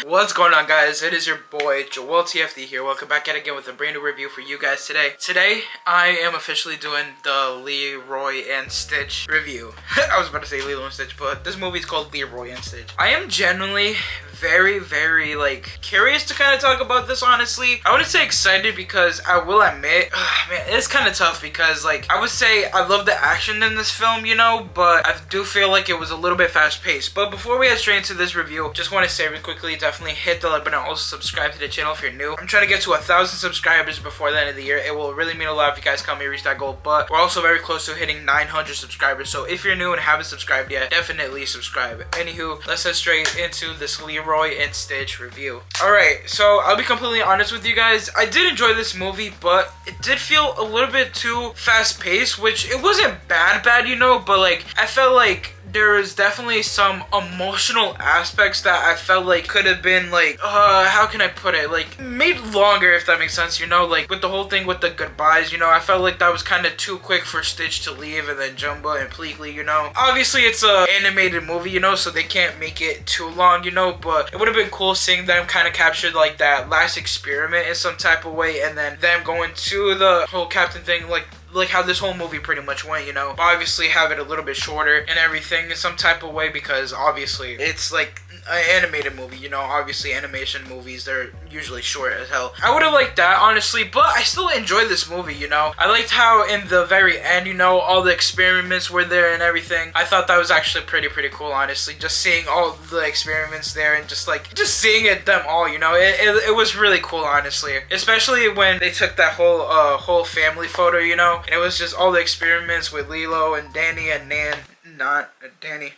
What's going on, guys? It is your boy Joel TFD here. Welcome back yet again with a brand new review for you guys today. Today I am officially doing the Leroy and Stitch review. I was about to say Lilo and Stitch, but this movie is called Leroy and Stitch. I am genuinely very like curious to kind of talk about this, honestly. I wouldn't say excited because I will admit, man, it's kind of tough because like I would say I love the action in this film, you know, but I do feel like it was a little bit fast paced. But before we get straight into this review, just want to say really quickly, definitely hit the like button and also subscribe to the channel if you're new. I'm trying to get to 1,000 subscribers before the end of the year. It will really mean a lot if you guys help me reach that goal, but we're also very close to hitting 900 subscribers. So if you're new and haven't subscribed yet, definitely subscribe. Anywho, let's head straight into this Leroy and Stitch review. Alright, so I'll be completely honest with you guys. I did enjoy this movie, but it did feel a little bit too fast paced, which it wasn't bad, you know, but like I felt like there is definitely some emotional aspects that I felt like could have been like, how can I put it? Like, made longer, if that makes sense, you know? Like, with the whole thing with the goodbyes, you know? I felt like that was kind of too quick for Stitch to leave and then Jumba and Pleakley, you know? Obviously, it's a animated movie, you know? So they can't make it too long, you know? But it would have been cool seeing them kind of capture, like, that last experiment in some type of way. And then them going to the whole captain thing, like how this whole movie pretty much went, you know. Obviously have it a little bit shorter and everything in some type of way because obviously it's like an animated movie, you know. Obviously animation movies, they're usually short as hell. I would have liked that, honestly, but I still enjoyed this movie, you know. I liked how in the very end, you know, all the experiments were there and everything. I thought that was actually pretty cool, honestly. Just seeing all the experiments there and just seeing it them all, you know. It was really cool, honestly. Especially when they took that whole family photo, you know. And it was just all the experiments with Lilo and Danny and Danny.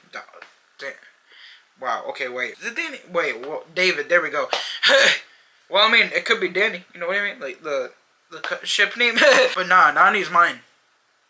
Wow, okay, wait. Is it Danny? Wait, well, David, there we go. Well, I mean, it could be Danny. You know what I mean? Like, the ship name. But nah, Nani's mine.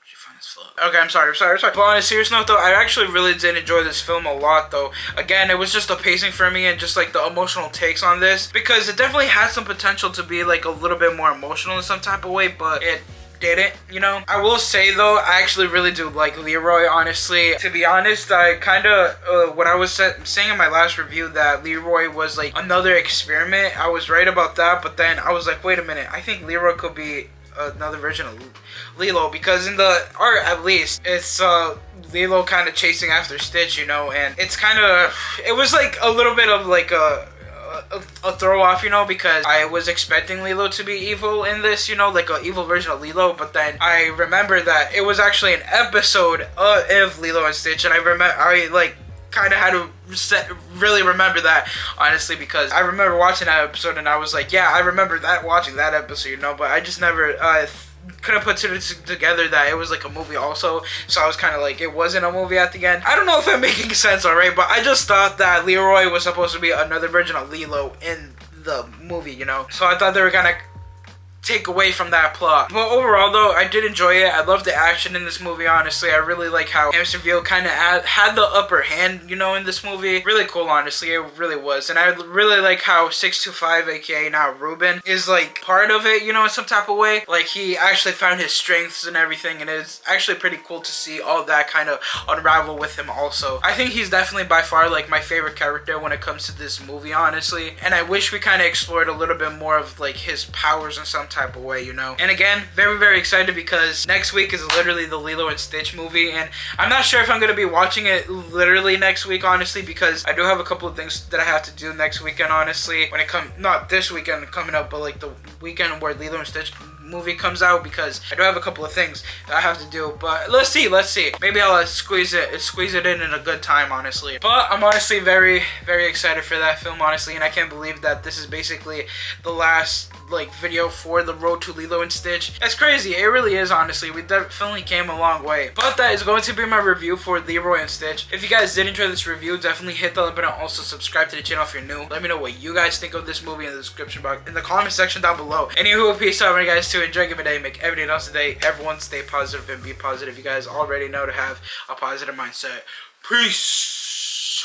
She fun as fuck. Okay, I'm sorry. But on a serious note, though, I actually really did enjoy this film a lot, though. Again, it was just the pacing for me and just, like, the emotional takes on this. Because it definitely had some potential to be, like, a little bit more emotional in some type of way, but it didn't, you know. I will say though, I actually really do like Leroy, honestly. To be honest, I kind of when I was saying in my last review that Leroy was like another experiment, I was right about that, but then I was like, wait a minute, I think Leroy could be another version of Lilo, because in the art at least it's Lilo kind of chasing after Stitch, you know. And it's kind of, it was like a little bit of like a throw off, you know, because I was expecting Lilo to be evil in this, you know, like an evil version of Lilo, but then I remember that it was actually an episode of Lilo and Stitch, and I like kind of had to really remember that, honestly, because I remember watching that episode and I was like, yeah, I remember watching that episode, you know, but I just never couldn't put it together that it was like a movie also. So I was kind of like, it wasn't a movie at the end. I don't know if I'm making sense, alright, but I just thought that Leroy was supposed to be another version of Lilo in the movie, you know. So I thought they were gonna take away from that plot. But overall though, I did enjoy it. I love the action in this movie, honestly. I really like how Hamster View kind of had the upper hand, you know, in this movie. Really cool, honestly. It really was. And I really like how 625, aka now Ruben, is like part of it, you know, in some type of way. Like he actually found his strengths and everything, and it's actually pretty cool to see all that kind of unravel with him also. I think he's definitely by far like my favorite character when it comes to this movie, honestly. And I wish we kind of explored a little bit more of like his powers and some type of way, you know. And again, very excited because next week is literally the Lilo and Stitch movie, and I'm not sure if I'm gonna be watching it literally next week, honestly, because I do have a couple of things that I have to do next weekend, honestly, when it not this weekend coming up, but like the weekend where Lilo and Stitch movie comes out, because I do have a couple of things that I have to do. But let's see. Maybe I'll squeeze it in a good time, honestly. But I'm honestly very excited for that film, honestly, and I can't believe that this is basically the last like video for the road to Lilo and Stitch. That's crazy. It really is, honestly. We definitely came a long way. But that is going to be my review for Leroy and Stitch. If you guys did enjoy this review, definitely hit the like button and also subscribe to the channel if you're new. Let me know what you guys think of this movie in the description box, in the comment section down below. Anywho, peace out, you guys, too. Enjoy, give a day, make every day else today. Everyone stay positive and be positive. You guys already know to have a positive mindset. Peace.